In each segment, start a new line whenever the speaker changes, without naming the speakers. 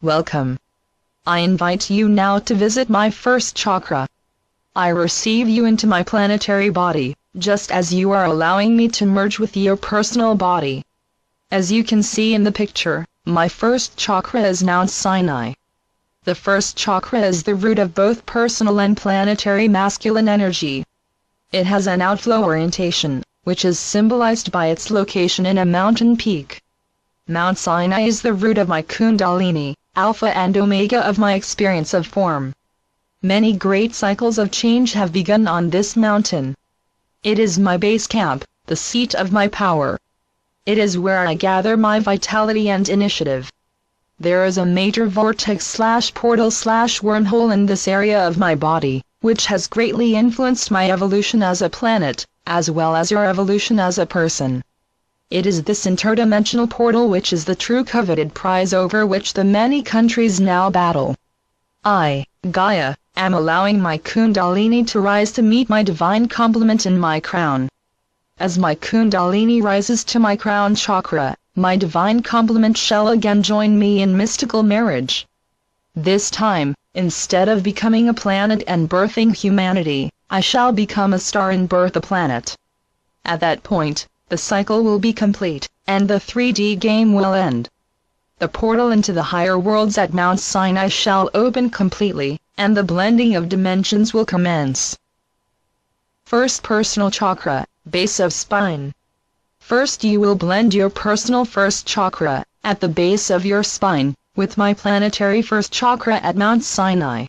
Welcome. I invite you now to visit my first chakra. I receive you into my planetary body, just as you are allowing me to merge with your personal body. As you can see in the picture, my first chakra is Mount Sinai. The first chakra is the root of both personal and planetary masculine energy. It has an outflow orientation, which is symbolized by its location in a mountain peak. Mount Sinai is the root of my Kundalini, Alpha and Omega of my experience of form. Many great cycles of change have begun on this mountain. It is my base camp, the seat of my power. It is where I gather my vitality and initiative. There is a major vortex/portal/wormhole in this area of my body, which has greatly influenced my evolution as a planet, as well as your evolution as a person. It is this interdimensional portal which is the true coveted prize over which the many countries now battle. I, Gaia, am allowing my Kundalini to rise to meet my divine complement in my crown. As my Kundalini rises to my crown chakra, my divine complement shall again join me in mystical marriage. This time, instead of becoming a planet and birthing humanity, I shall become a star and birth a planet. At that point, the cycle will be complete, and the 3D game will end. The portal into the higher worlds at Mount Sinai shall open completely, and the blending of dimensions will commence. First personal chakra, base of spine. First you will blend your personal first chakra, at the base of your spine, with my planetary first chakra at Mount Sinai.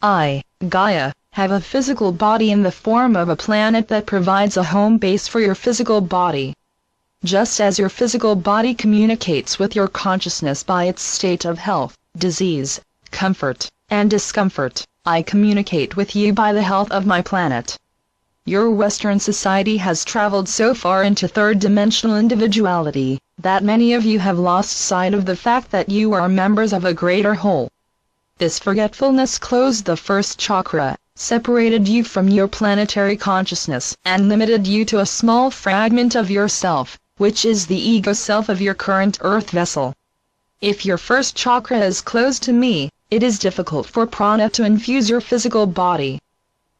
I, Gaia, have a physical body in the form of a planet that provides a home base for your physical body. Just as your physical body communicates with your consciousness by its state of health, disease, comfort, and discomfort, I communicate with you by the health of my planet. Your Western society has traveled so far into third-dimensional individuality, that many of you have lost sight of the fact that you are members of a greater whole. This forgetfulness closed the first chakra, separated you from your planetary consciousness, and limited you to a small fragment of yourself, which is the ego self of your current earth vessel. If your first chakra is closed to me, it is difficult for prana to infuse your physical body.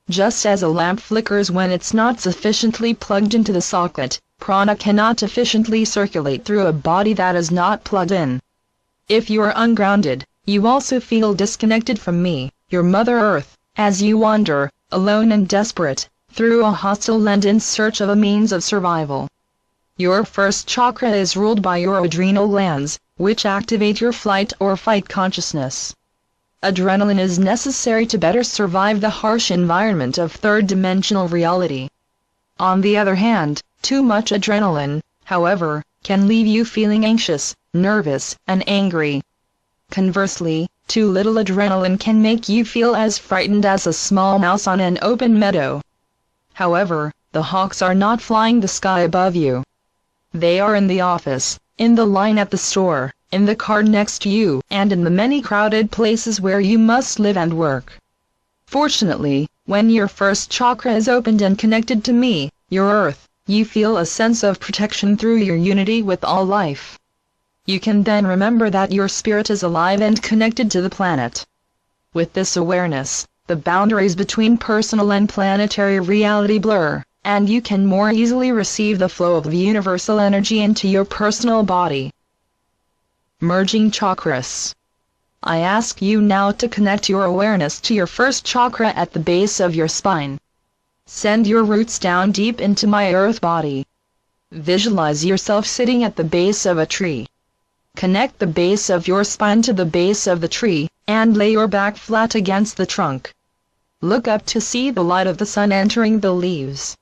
Just as a lamp flickers when it's not sufficiently plugged into the socket, prana cannot efficiently circulate through a body that is not plugged in. If you are ungrounded, you also feel disconnected from me, your Mother Earth, as you wander, alone and desperate, through a hostile land in search of a means of survival. Your first chakra is ruled by your adrenal glands, which activate your flight or fight consciousness. Adrenaline is necessary to better survive the harsh environment of third-dimensional reality. On the other hand, too much adrenaline, however, can leave you feeling anxious, nervous, and angry. Conversely, too little adrenaline can make you feel as frightened as a small mouse on an open meadow. However, the hawks are not flying the sky above you. They are in the office, in the line at the store, in the car next to you, and in the many crowded places where you must live and work. Fortunately, when your first chakra is opened and connected to me, your earth, you feel a sense of protection through your unity with all life. You can then remember that your spirit is alive and connected to the planet. With this awareness, the boundaries between personal and planetary reality blur, and you can more easily receive the flow of universal energy into your personal body. Merging chakras. I ask you now to connect your awareness to your first chakra at the base of your spine. Send your roots down deep into my earth body. Visualize yourself sitting at the base of a tree. Connect the base of your spine to the base of the tree, and lay your back flat against the trunk. Look up to see the light of the sun entering the leaves.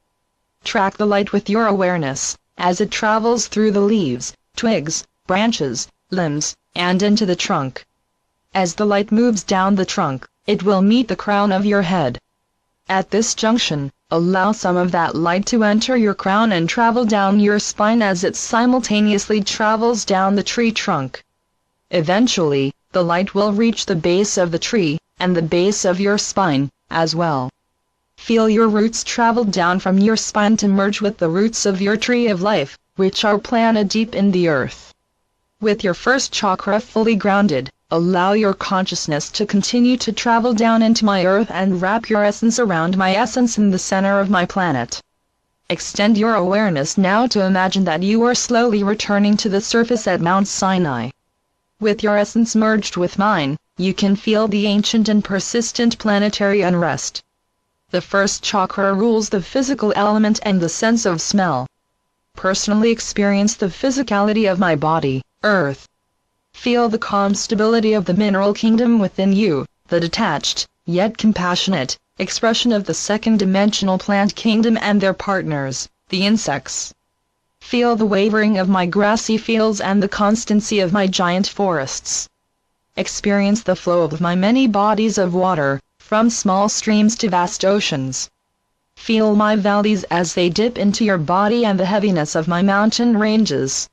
Track the light with your awareness, as it travels through the leaves, twigs, branches, limbs, and into the trunk. As the light moves down the trunk, it will meet the crown of your head. At this junction, allow some of that light to enter your crown and travel down your spine as it simultaneously travels down the tree trunk. Eventually, the light will reach the base of the tree, and the base of your spine, as well. Feel your roots travel down from your spine to merge with the roots of your tree of life, which are planted deep in the earth. With your first chakra fully grounded, Allow your consciousness to continue to travel down into my earth and wrap your essence around my essence in the center of my planet. Extend your awareness now to imagine that you are slowly returning to the surface at Mount Sinai. With your essence merged with mine, you can feel the ancient and persistent planetary unrest. The first chakra rules the physical element and the sense of smell. Personally experience the physicality of my body, Earth. Feel the calm stability of the mineral kingdom within you, the detached, yet compassionate, expression of the second-dimensional plant kingdom and their partners, the insects. Feel the wavering of my grassy fields and the constancy of my giant forests. Experience the flow of my many bodies of water, from small streams to vast oceans. Feel my valleys as they dip into your body and the heaviness of my mountain ranges.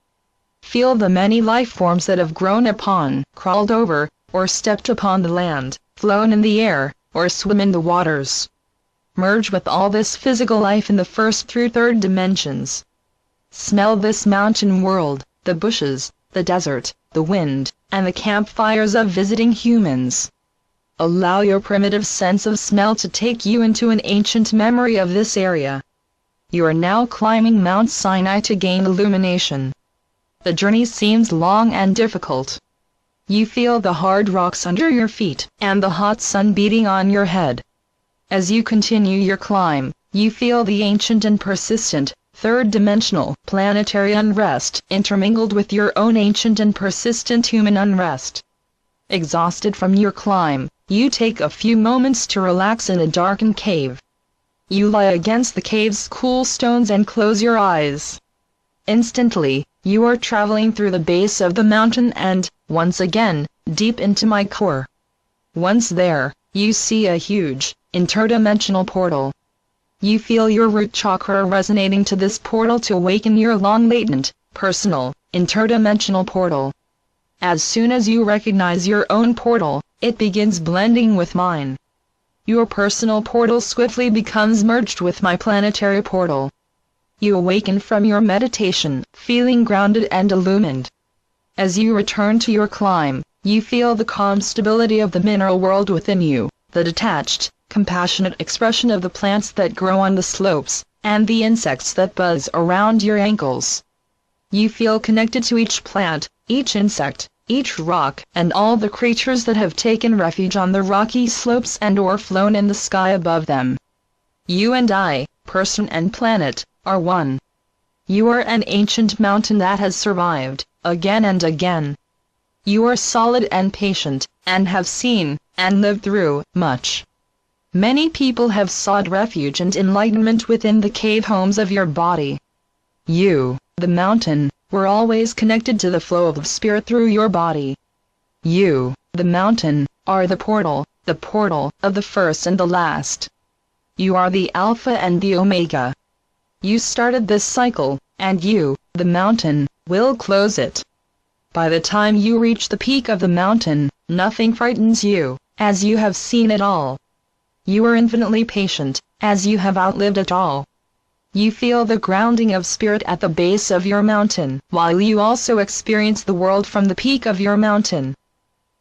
Feel the many life forms that have grown upon, crawled over, or stepped upon the land, flown in the air, or swim in the waters. Merge with all this physical life in the first through third dimensions. Smell this mountain world, the bushes, the desert, the wind, and the campfires of visiting humans. Allow your primitive sense of smell to take you into an ancient memory of this area. You are now climbing Mount Sinai to gain illumination. The journey seems long and difficult. You feel the hard rocks under your feet and the hot sun beating on your head. As you continue your climb, you feel the ancient and persistent, third-dimensional, planetary unrest intermingled with your own ancient and persistent human unrest. Exhausted from your climb, you take a few moments to relax in a darkened cave. You lie against the cave's cool stones and close your eyes. Instantly, you are traveling through the base of the mountain and, once again, deep into my core. Once there, you see a huge, interdimensional portal. You feel your root chakra resonating to this portal to awaken your long-latent, personal, interdimensional portal. As soon as you recognize your own portal, it begins blending with mine. Your personal portal swiftly becomes merged with my planetary portal. You awaken from your meditation, feeling grounded and illumined. As you return to your climb, you feel the calm stability of the mineral world within you, the detached, compassionate expression of the plants that grow on the slopes, and the insects that buzz around your ankles. You feel connected to each plant, each insect, each rock, and all the creatures that have taken refuge on the rocky slopes and/or flown in the sky above them. You and I, person and planet, are one. You are an ancient mountain that has survived, again and again. You are solid and patient, and have seen, and lived through, much. Many people have sought refuge and enlightenment within the cave homes of your body. You, the mountain, were always connected to the flow of spirit through your body. You, the mountain, are the portal of the first and the last. You are the Alpha and the Omega. You started this cycle, and you, the mountain, will close it. By the time you reach the peak of the mountain, nothing frightens you, as you have seen it all. You are infinitely patient, as you have outlived it all. You feel the grounding of spirit at the base of your mountain, while you also experience the world from the peak of your mountain.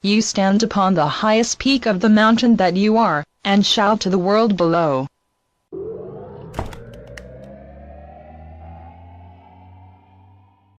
You stand upon the highest peak of the mountain that you are, and shout to the world below,